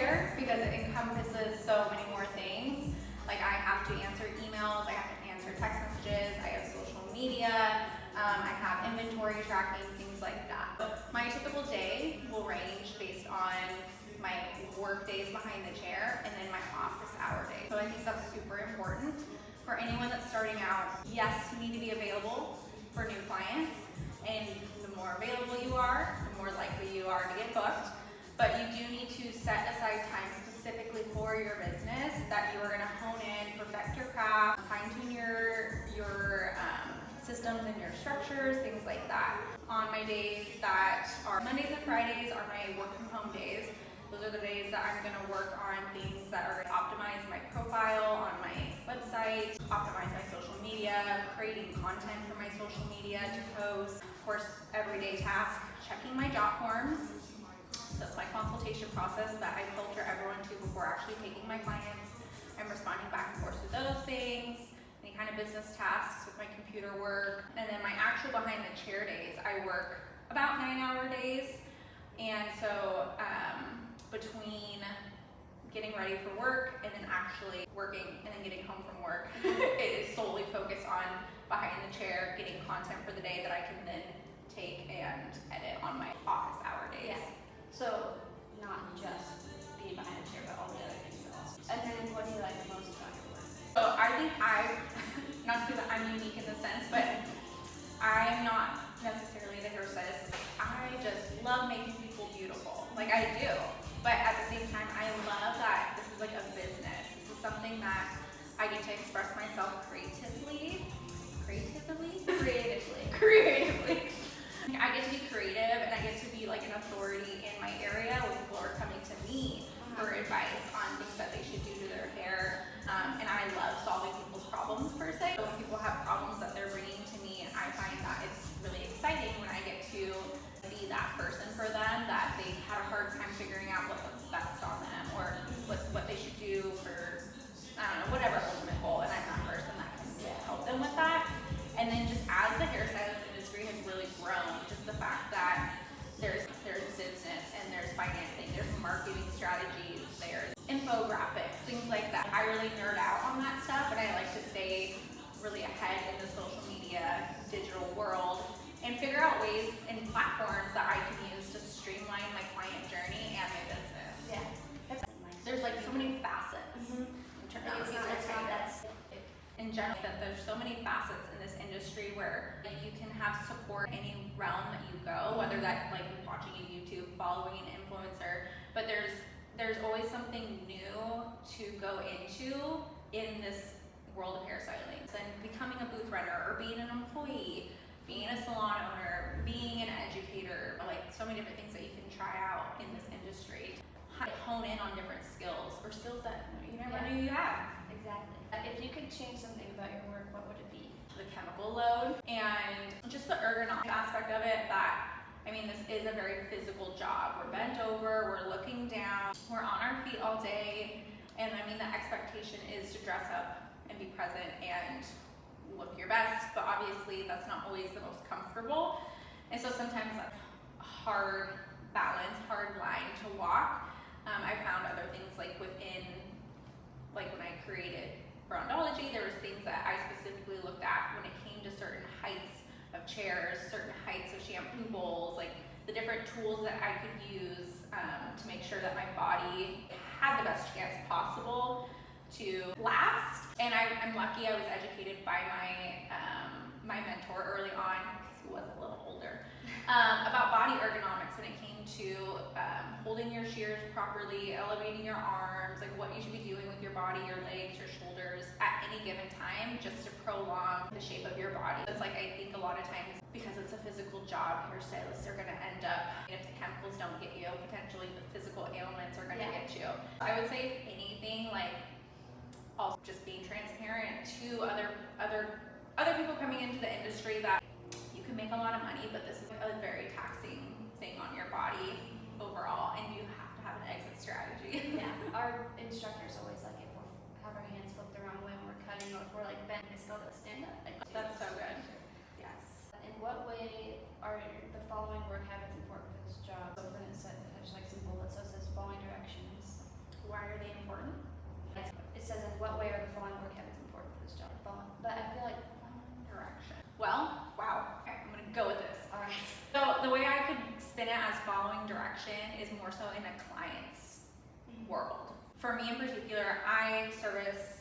there because it encompasses so many more things. Like I have to answer emails, I have to answer text messages, I have social media, I have inventory tracking, things like that. But my typical day will range based on my work days behind the chair and then my office hour days. So I think that's super important for anyone that's starting out. Yes, you need to be available for new clients, and the more available you are, the more likely you are to get booked. But you do need to set aside time specifically for your business that you are going to hone in, perfect your craft, fine-tune your systems and your structures, things like that. On my days that are Mondays and Fridays are my work from home days. Those are the days that I'm going to work on things that are going to optimize my profile on my website, optimize my social media, creating content for my social media to post. Of course, everyday task, checking my job forms. That's my consultation process that I filter everyone to before actually taking my clients. I'm responding back and forth to those things, any kind of business tasks with my computer work. And then my actual behind the chair days, I work about 9-hour days. And so between getting ready for work and then actually working and then getting home from work, it is solely focused on behind the chair, getting content for the day that I can then take and edit on my office hour days. Yeah. So not just being behind the chair, but all the other things else. And then what do you like the most about your work? So I think not to say that I'm unique in the sense, but I'm not necessarily the hairstylist. I just love making people beautiful. Like I do. But at the same time, I love that this is like a business. This is something that I get to express myself creatively. I get to be creative and I get to be like an authority in my area when people are coming to me for advice on things that they should do to their hair. And I love solving people's problems per se. So when people have problems that they're bringing to me, I find that it's really exciting when I get to be that person for them, that they had a hard time figuring out what's best on them or what they should do for, I don't know, whatever ultimate goal, and I'm that person that can help them with that. And then just as the hairstylist industry has really grown, just the fact that there's business and there's financing, there's marketing strategies, there's infographics, things like that. I really nerd out on that stuff, and I like to stay really ahead in the social media, digital world, and figure out ways and platforms that I can use to streamline my client journey and my business. Yeah. There's like so many facets. In general, that there's so many facets in this industry where you can have support any realm that you go, whether that like watching a YouTube, following an influencer, but there's always something new to go into in this world of hairstyling. And becoming a booth runner or being an employee, being a salon owner, being an educator, like so many different things that you can try out in this industry. Hone in on different skills or skills that you never knew you had. Exactly. If you could change something about your work, what would it be? The chemical load and just the ergonomic aspect of it. That, I mean, this is a very physical job. We're bent over, we're looking down, we're on our feet all day, and I mean the expectation is to dress up and be present and look your best, but obviously that's not always the most comfortable, and so sometimes like a hard balance, hard line to walk. I found other things like within, like when I created Brondology, there was things that I specifically looked at when it came to certain heights of chairs, certain heights of shampoo bowls, like the different tools that I could use to make sure that my body had the best chance possible to last. And I'm lucky I was educated by my mentor early on, because he was a little older, about body ergonomics when it came to holding your shears properly, elevating your arms, like what you should be doing with your body, your legs, your shoulders at any given time, just to prolong the shape of your body. It's like, I think a lot of times, because it's a physical job, hairstylists are gonna end up, if the chemicals don't get you, potentially the physical ailments are gonna get you. I would say, if anything, like also just being transparent to other people coming into the industry, that you can make a lot of money, but this is a very taxing thing on your body overall, and you have to have an exit strategy. Yeah, our instructors always like if we have our hands flipped the wrong way when we're cutting, or if we're like bent, they still stand up. Like, that's so good. Yes. In what way are the following work habits important for this job? So for instance, there's like some bullets that says following directions. Why are they important? It says, in what way are the following work habits important for this job? But I feel like Direction. Well, wow. Okay, I'm gonna go with this. all right. So the way I could spin it as following direction is more so in a client's world. For me in particular, I service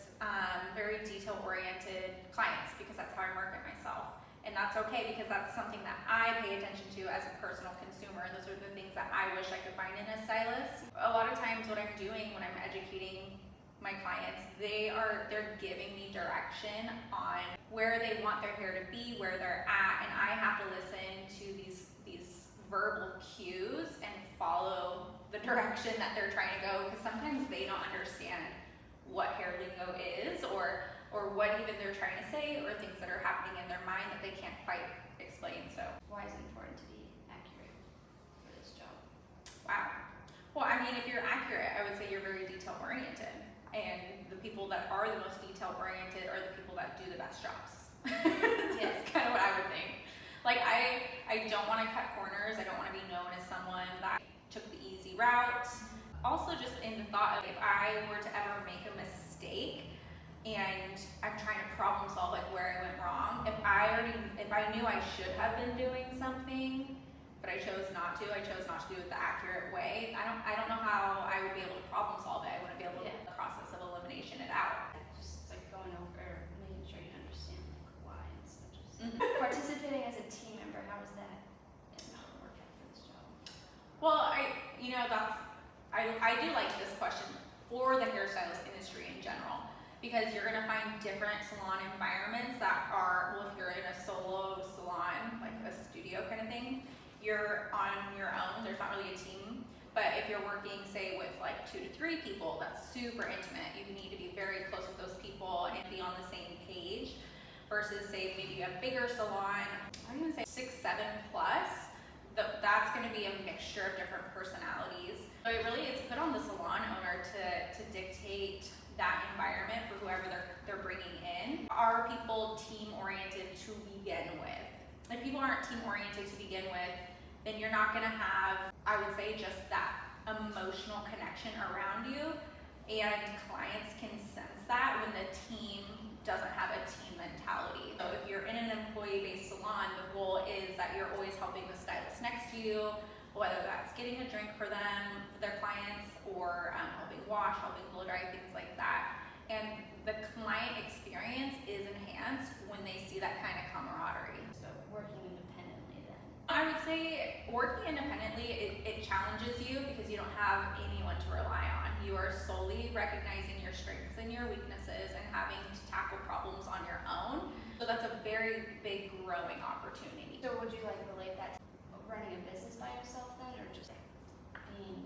very detail-oriented clients because that's how I market myself. And that's okay because that's something that I pay attention to as a personal consumer. Those are the things that I wish I could find in a stylist. A lot of times what I'm doing when I'm educating my clients, they're giving me direction on where they want their hair to be, where they're at, and I have to listen to these verbal cues and follow the direction that they're trying to go, because sometimes they don't understand what hair lingo is or what even they're trying to say, or things that are happening in their mind that they can't quite explain. So Why is it important to be accurate for this job? wow. Well, I mean, if you're accurate, I would say you're very detail oriented, and the people that are the most detail oriented are the people that do the best jobs. Yes. That's kind of what I would think. Like I don't want to cut corners. I don't want to be known as someone that took the easy route. Also, just in the thought of if I were to ever make a mistake and I'm trying to problem solve like where I went wrong, if I knew I should have been doing something, but I chose not to do it the accurate way, I don't know how I would be able to problem solve it. I wouldn't be able to do the process of elimination it out. Just like going over, making sure you understand like why and such. Mhm. Participating as a team member, how is that an important work out for this job? Well, I do like this question for the hairstylist industry in general, because you're gonna find different salon environments that are, well, if you're in a solo salon, like a studio kind of thing, you're on your own, there's not really a team. But if you're working, say, with like 2 to 3 people, that's super intimate. You need to be very close with those people and be on the same page, versus say maybe a bigger salon, I'm gonna say 6, 7 plus, that's gonna be a mixture of different personalities. So it really is put on the salon owner to dictate that environment for whoever they're bringing in. Are people team oriented to begin with? If people aren't team oriented to begin with, then you're not gonna have, I would say, just that emotional connection around you, and clients can sense that when the team doesn't have a team mentality. So if you're in an employee-based salon, the goal is that you're always helping the stylist next to you, whether that's getting a drink for them, for their clients, or helping wash, helping blow dry, things like that. And the client experience is enhanced when they see that kind of camaraderie. So working independently then. I would say working independently, it challenges you because you don't have anyone to rely on. You are solely recognizing your strengths and your weaknesses and having to tackle problems on your own. So that's a very big growing opportunity. So would you like relate that to running a business by yourself then, or just being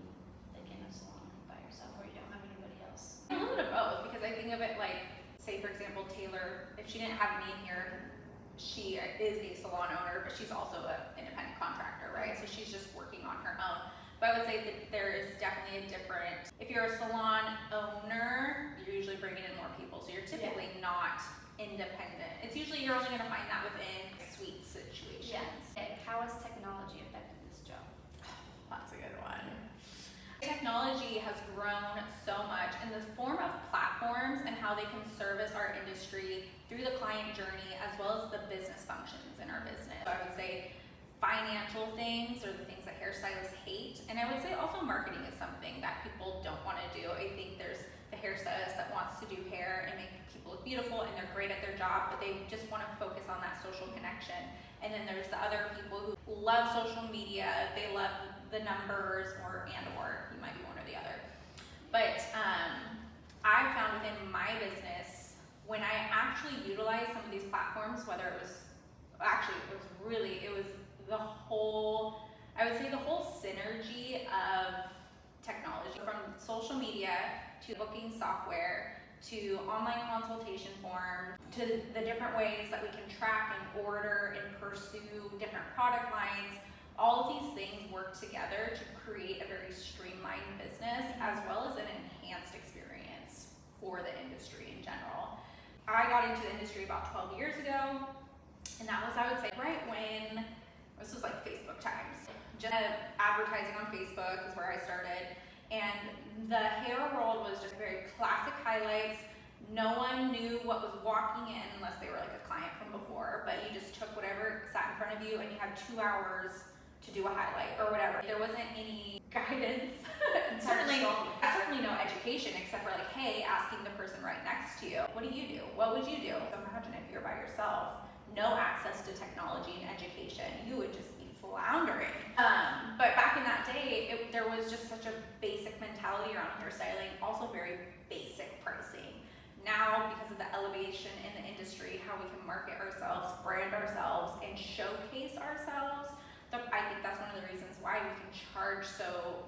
like in a salon by yourself where you don't have anybody else? A little bit of both, because I think of it like, say for example, Taylor, if she didn't have me in here, she is a salon owner, but she's also an independent contractor, right? So she's just working on her own. But I would say that there is definitely a different, if you're a salon owner, you're usually bringing in more people. So you're typically not independent. It's usually, you're only gonna find that within suite situations. Okay, how has technology affected this job? That's a good one. Technology has grown so much in the form of platforms and how they can service our industry through the client journey, as well as the business functions in our business. So I would say financial things are the things that hairstylists hate. And I would say also marketing is something that people don't want to do. I think there's the hairstylist that wants to do hair and make people look beautiful and they're great at their job, but they just want to focus on that social connection. And then there's the other people who love social media, they love the numbers, or you might be one or the other. But I found within my business, when I actually utilized some of these platforms, whether it was the whole, I would say the whole synergy of technology, from social media to booking software to online consultation forms to the different ways that we can track and order and pursue different product lines. All of these things work together to create a very streamlined business, as well as an enhanced experience for the industry in general. I got into the industry about 12 years ago, and that was, I would say, right when, this was like Facebook times. Just advertising on Facebook is where I started, And the hair world was just very classic highlights. No one knew what was walking in unless they were like a client from before, but you just took whatever sat in front of you and you had 2 hours to do a highlight or whatever. There wasn't any guidance, certainly no education except for like, hey, asking the person right next to you, what do you do? What would you do? So imagine if you're by yourself, no access to technology and education, you would just be floundering. But back in that day, there was just such a basic mentality around hairstyling, also very basic pricing. Now, because of the elevation in the industry, how we can market ourselves, brand ourselves, and showcase ourselves, I think that's one of the reasons why we can charge so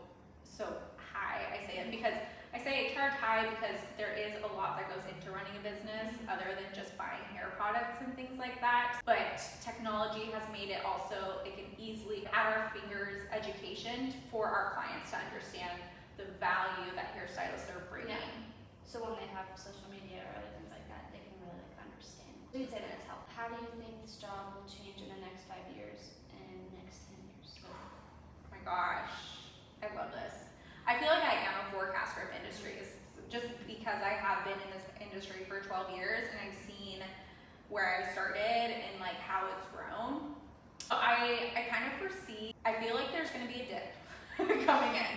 high. I say charge high because there is a lot that goes into running a business other than just buying hair products and things like that. But technology has made it also, it can easily, at our fingers, education for our clients to understand the value that hairstylists are bringing. Yeah. So when they have social media or other things like that, they can really like understand. So you'd say that it's helpful. How do you think this job will change in the next 5 years and next 10 years? Oh my gosh, I love this. I feel like I am a forecaster of industries just because I have been in this industry for 12 years and I've seen where I started and like how it's grown. I kind of foresee, I feel like there's going to be a dip coming in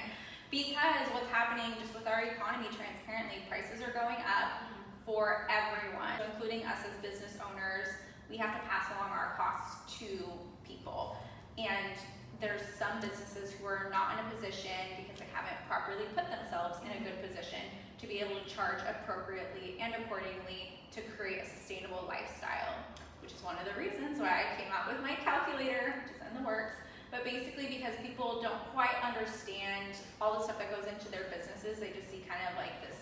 because what's happening just with our economy, transparently, prices are going up for everyone, including us as business owners. We have to pass along our costs to people. And there's some businesses who are not in a position because they haven't properly put themselves in a good position to be able to charge appropriately and accordingly to create a sustainable lifestyle, which is one of the reasons why I came out with my calculator, which is in the works. But basically because people don't quite understand all the stuff that goes into their businesses, they just see kind of like this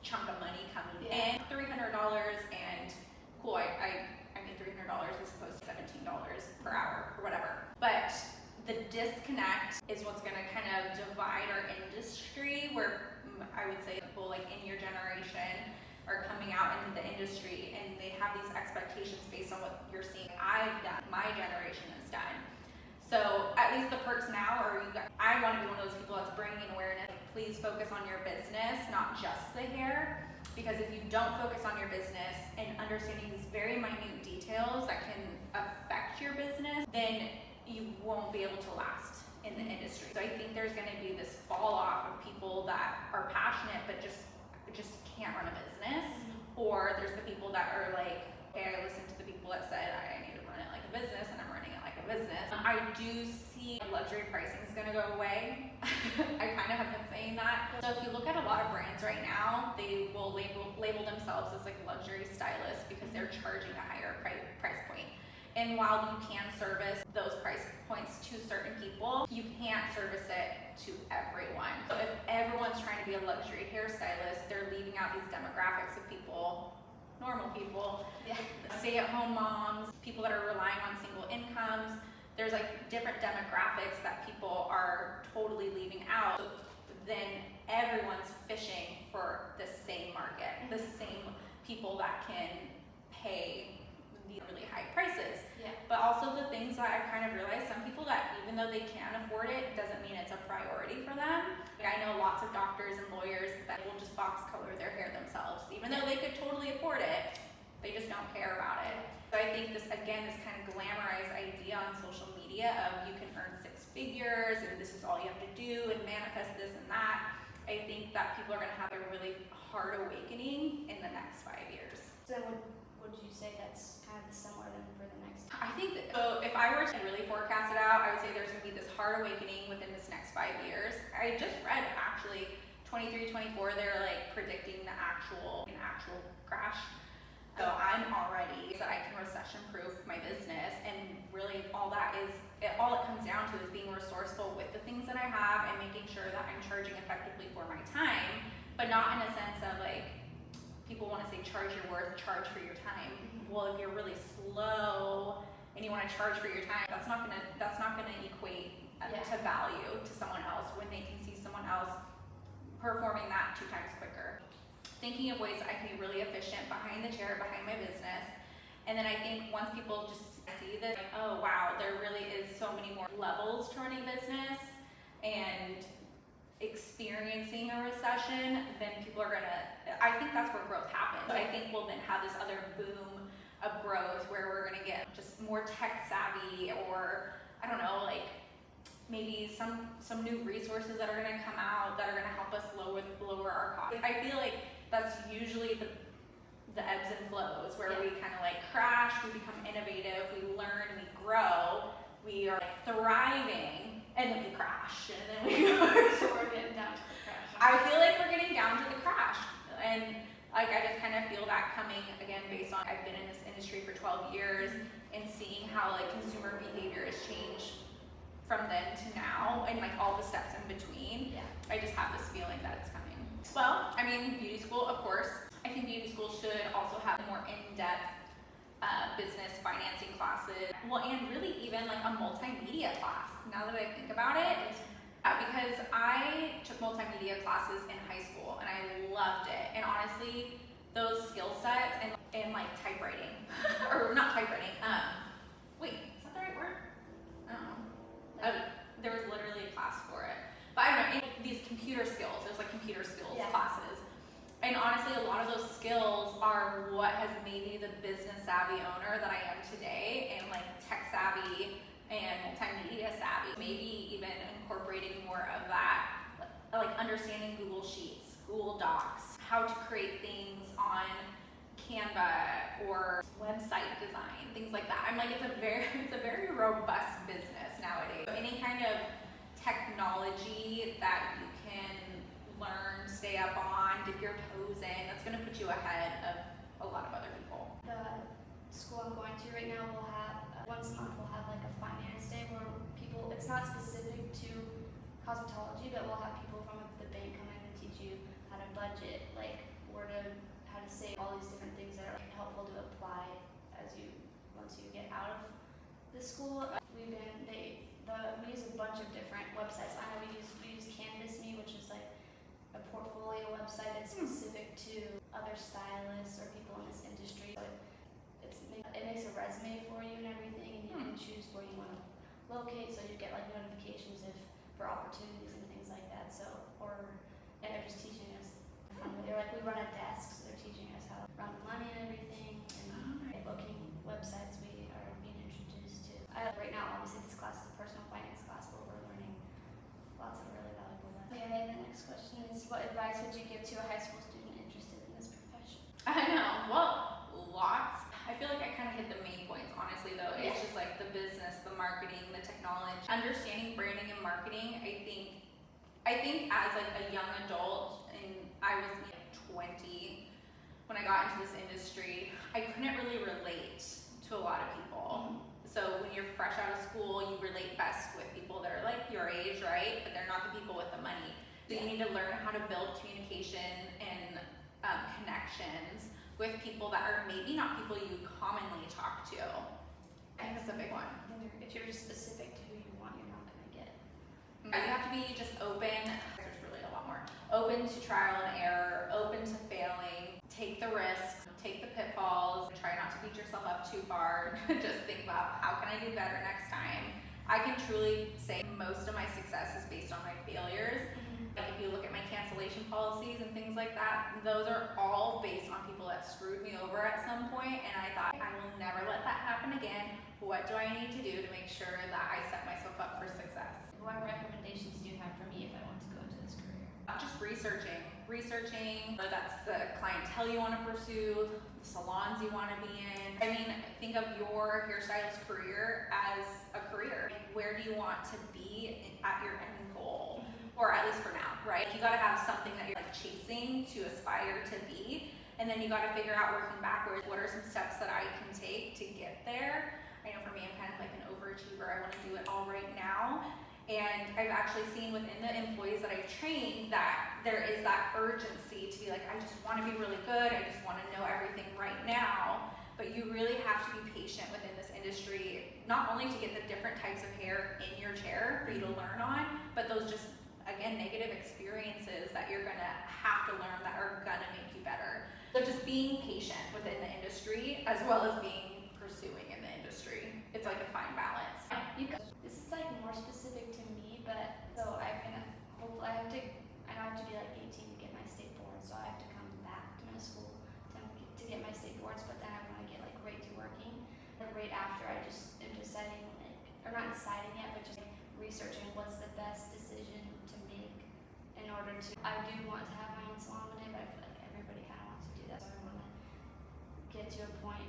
chunk of money coming in, $300 and cool, I made $300 as opposed to $17 per hour or whatever. But the disconnect is what's going to kind of divide our industry, where I would say people like in your generation are coming out into the industry and they have these expectations based on what you're seeing I've done, my generation has done. So at least the perks now are I want to be one of those people that's bringing awareness. Please focus on your business, not just the hair, because if you don't focus on your business and understanding these very minute details that can affect your business, then you won't be able to last in the industry. So I think there's going to be this fall off of people that are passionate but just can't run a business, or there's the people that are like, okay, I listened to the people that said I need to run it like a business and I'm running it like a business. I do see luxury pricing is going to go away. I kind of have been saying that. So if you look at a lot of brands right now, they will label themselves as like luxury stylists because they're charging a higher price point. And while you can service those price points to certain people, you can't service it to everyone. So if everyone's trying to be a luxury hairstylist, they're leaving out these demographics of people, normal people, stay-at-home moms, people that are relying on single incomes. There's like different demographics that people are totally leaving out. So then everyone's fishing for the same market, the same people that can pay the really high prices. But also the things that I've kind of realized, some people that even though they can afford it, doesn't mean it's a priority for them. Like I know lots of doctors and lawyers that will just box color their hair themselves, even though they could totally afford it, they just don't care about it. So I think this, again, this kind of glamorized idea on social media of you can earn 6 figures and this is all you have to do and manifest this and that. I think that people are gonna have a really hard awakening in the next 5 years. So would you say that's kind of similar then for the next? I think that, so if I were to really forecast it out, I would say there's going to be this hard awakening within this next 5 years. I just read actually 23, 24, they're like predicting an actual crash. So I'm already, so I can recession proof my business, and really all that is, all it comes down to is being resourceful with the things that I have and making sure that I'm charging effectively for my time, but not in a sense of like, people want to say charge your worth, charge for your time. Well, if you're really slow and you want to charge for your time, that's not gonna equate to value to someone else when they can see someone else performing that 2 times quicker. Thinking of ways that I can be really efficient behind the chair, behind my business. And then I think once people just see this, like, oh wow, there really is so many more levels to running a business, and experiencing a recession, then people are gonna, I think that's where growth happens. I think we'll then have this other boom of growth where we're gonna get just more tech savvy, or I don't know, like maybe some new resources that are gonna come out that are gonna help us lower our costs. I feel like that's usually the ebbs and flows where we kind of like crash, we become innovative, we learn, we grow, we are like thriving, and then we crash, and then we go. So we're getting down to the crash. I feel like we're getting down to the crash, and like I just kind of feel that coming again based on I've been in this industry for 12 years and seeing how like consumer behavior has changed from then to now, and like all the steps in between. Yeah. I just have this feeling that it's coming. Well, I mean, beauty school, of course. I think beauty school should also have more in-depth business financing classes. Well, and really even like a multimedia class, now that I think about it. Because I took multimedia classes in high school and I loved it. And honestly, those skill sets and like typewriting, or not typewriting, wait, is that the right word? I don't know. There was literally a class for it. But I don't know, these computer skills, there's like computer skills classes. And honestly, a lot of those skills are what has made me the business savvy owner that I am today, and like tech savvy and multimedia savvy. Maybe even incorporating more of that, like understanding Google Sheets, Google Docs, how to create things on Canva or website design, things like that. I'm like, it's a very robust business nowadays. Any kind of technology that you can learn, stay up on, dip your toes in, that's gonna put you ahead of a lot of other people. The school I'm going to right now will have, once a month we'll have like a finance day where people, it's not specific to cosmetology, but we'll have people from the bank come in and teach you how to budget, like how to save, all these different things that are helpful to apply once you get out of the school. We use a bunch of different websites. I know we use Canvas Me, which is like a portfolio website that's specific to other stylists or people in this industry. So it makes a resume for you and everything, and you can choose where you want to locate, so you get like notifications for opportunities and things like that. So, and they're just teaching us. They're like, we run a desk, so they're teaching us how to run the money and everything, and booking websites we are being introduced to. Right now, obviously, this class is a personal finance class where we're learning lots of really valuable lessons. Okay, the next question is, what advice would you give to a high school student interested in this profession? I know, well, lots. I feel like I kind of hit the main points, honestly, though. It's just like the business, the marketing, the technology, understanding branding and marketing. I think as like a young adult, and I was 20 when I got into this industry, I couldn't really relate to a lot of people. So when you're fresh out of school, you relate best with people that are like your age, right? But they're not the people with the money. So you need to learn how to build communication and connections with people that are maybe not people you commonly talk to. I think that's a big one. If you're just specific to who you want, you're not gonna get. You have to be just open. There's really a lot more. Open to trial and error, open to failing, take the risks, take the pitfalls, try not to beat yourself up too far. Just think about how can I do better next time. I can truly say most of my success is based on my failures. Like if you look at my cancellation policies and things like that, those are all based on people that screwed me over at some point, and I thought, I will never let that happen again. What do I need to do to make sure that I set myself up for success? What recommendations do you have for me if I want to go into this career? Just researching, whether that's the clientele you want to pursue, the salons you want to be in. I mean, think of your hairstylist career as a career. Where do you want to be at your end goal? Or at least for now, right? You gotta have something that you're like chasing to aspire to be, and then you gotta figure out, working backwards, what are some steps that I can take to get there. I know for me, I'm kind of like an overachiever. I wanna do it all right now. And I've actually seen within the employees that I've trained that there is that urgency to be like, I just wanna be really good, I just wanna know everything right now. But you really have to be patient within this industry, not only to get the different types of hair in your chair for you to learn on, but those just, again, negative experiences that you're gonna have to learn that are gonna make you better. So just being patient within the industry as well as being pursuing in the industry. It's like a fine balance. This is like more specific to me, but so I'm gonna hopefully I know I have to be like 18 to get my state boards, so I have to come back to my school to get my state boards, but then I want to get like right to working. Like right after, I just am deciding like, or not deciding yet, but just like, researching what's the best decision to make in order to, I do want to have my own salon one day, but I feel like everybody kind of wants to do that, so I want to get to a point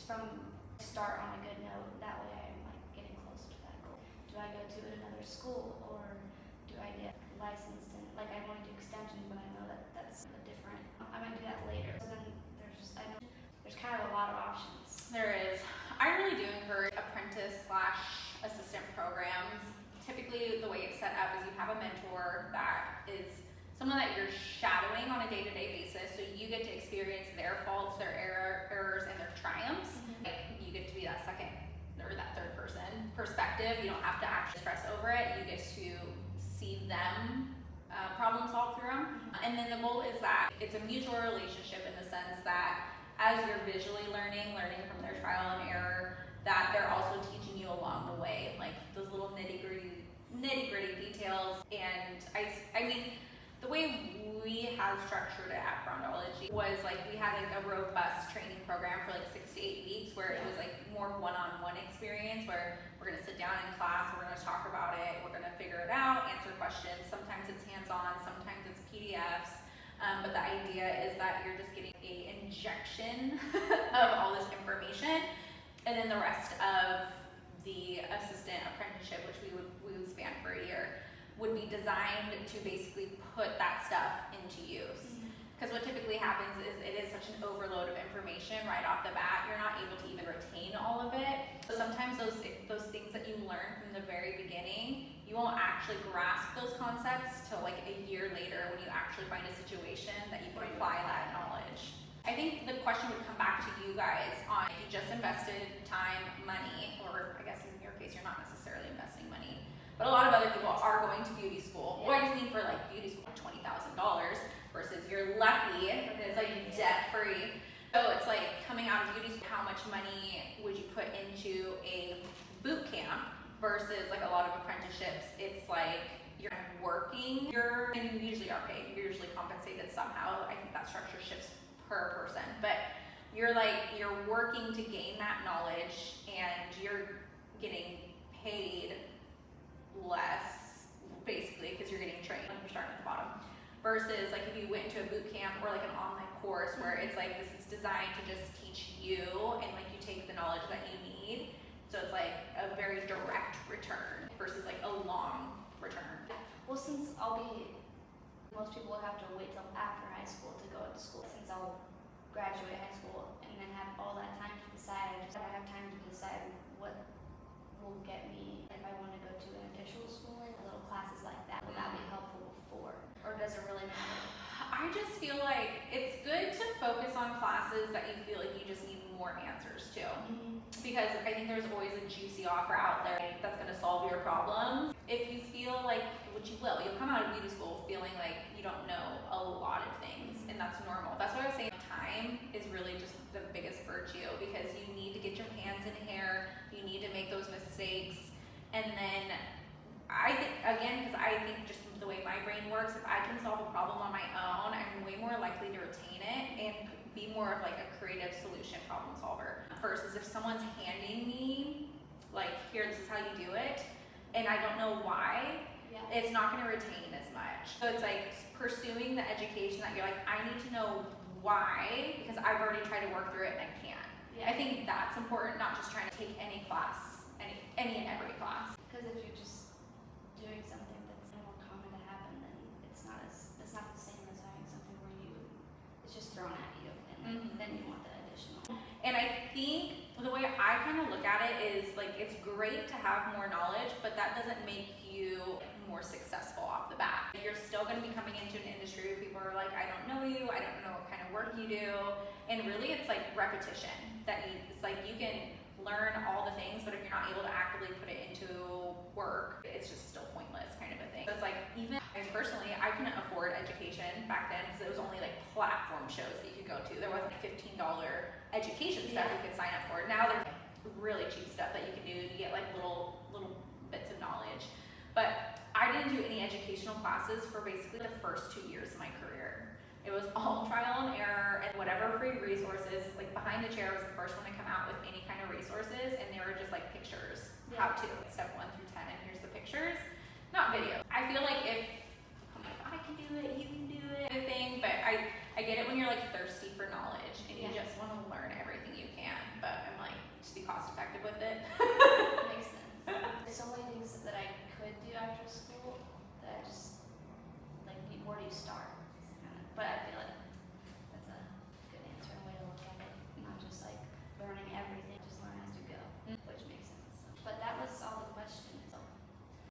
from start on a good note, that way I'm like getting closer to that goal. Do I go to another school, or do I get licensed in, like I want to do extensions, but I know that that's a different, I might do that later. So then there's kind of a lot of options. There is. I really do encourage apprentice/assistant programs. Typically, the way it's set up is you have a mentor that is someone that you're shadowing on a day-to-day basis, so you get to experience their faults, their errors, and their triumphs. Like, you get to be that second or that third person perspective. You don't have to actually stress over it. You get to see them problem solve through them. And then the goal is that it's a mutual relationship in the sense that as you're visually learning from their trial and error, that they're also teaching you along the way, like those little nitty-gritty details. And I mean, the way we have structured it at Brondology was like we had like a robust training program for like 6 to 8 weeks where it was like more one-on-one experience where we're gonna sit down in class, we're gonna talk about it, we're gonna figure it out, answer questions. Sometimes it's hands-on, sometimes it's PDFs. But the idea is that you're just getting a injection of all this information, and then the rest of the assistant apprenticeship, which we would span for a year, would be designed to basically put that stuff into use. Because what typically happens is it is such an overload of information right off the bat, you're not able to even retain all of it. So sometimes those things that you learn from the very beginning, you won't actually grasp those concepts till like a year later when you actually find a situation that you can apply that knowledge. I think the question would come back to you guys on if you just invested time, money, or I guess in your case you're not necessarily investing money, but a lot of other people are going to beauty school. Well, I just mean for like beauty school, $20,000 versus you're lucky and it's like debt free. So it's like coming out of beauty school, how much money would you put into a boot camp versus like a lot of apprenticeships? It's like you're working, and you usually are paid, you're usually compensated somehow. I think that structure shifts per person, but you're working to gain that knowledge and you're getting paid less basically because you're getting trained when you're starting at the bottom. Versus like if you went into a boot camp or like an online course where it's like this is designed to just teach you and like you take the knowledge that you need. So it's like a very direct return versus like a long return. Well, since most people will have to wait till after high school to go to school. Since I'll graduate high school and then have all that time to decide, I have time to decide what will get me if I want to go to an additional school, like little classes like that. Will that be helpful for, or does it really matter? I just feel like it's good to focus on classes that you feel like you just need more answers to. Because I think there's always a juicy offer out there that's going to solve your problems. If you feel like, which you will, you'll come out of beauty school feeling like you don't know a lot of things, and that's normal. That's why I was saying time is really just the biggest virtue, because you need to get your hands in hair, you need to make those mistakes, and then I think, again, because I think just the way my brain works, if I can solve a problem on my own, I'm way more likely to retain it and be more of like a creative solution problem solver. Versus if someone's handing me, like, here, this is how you do it, and I don't know why, it's not going to retain as much. So it's like pursuing the education that you're like, I need to know why, because I've already tried to work through it and I can't. I think that's important, not just trying to take any class, any and every class. Because if you're just doing something that's more common to happen, then it's not the same as having something where it's just thrown at you, and then you want the additional. And I think the way I kind of look at it is like, it's great to have more knowledge, but that doesn't make you more successful off the bat. You're still going to be coming into an industry where people are like, I don't know you, I don't know what kind of work you do, and really it's like repetition. It's like you can learn all the things, but if you're not able to actively put it into work, it's just still pointless kind of a thing. So it's like, even personally, I couldn't afford education back then because it was only like platform shows that you could go to. There wasn't $15 education stuff you could sign up for. Now there's like really cheap stuff that you can do to get like little bits of knowledge. But I didn't do any educational classes for basically the first 2 years of my career. It was all trial and error and whatever free resources. Like Behind the Chair was the first one to come out with any kind of resources, and they were just like pictures. Yeah. How to, step 1 through 10, and here's the pictures, not video. I feel like if I can do it, you can do it, kind of thing. But I get it when you're like thirsty for knowledge and you just want to learn everything you can. But I'm like, just be cost effective with it. Makes sense. There's so many things that I could do after school that I just like, where do you start?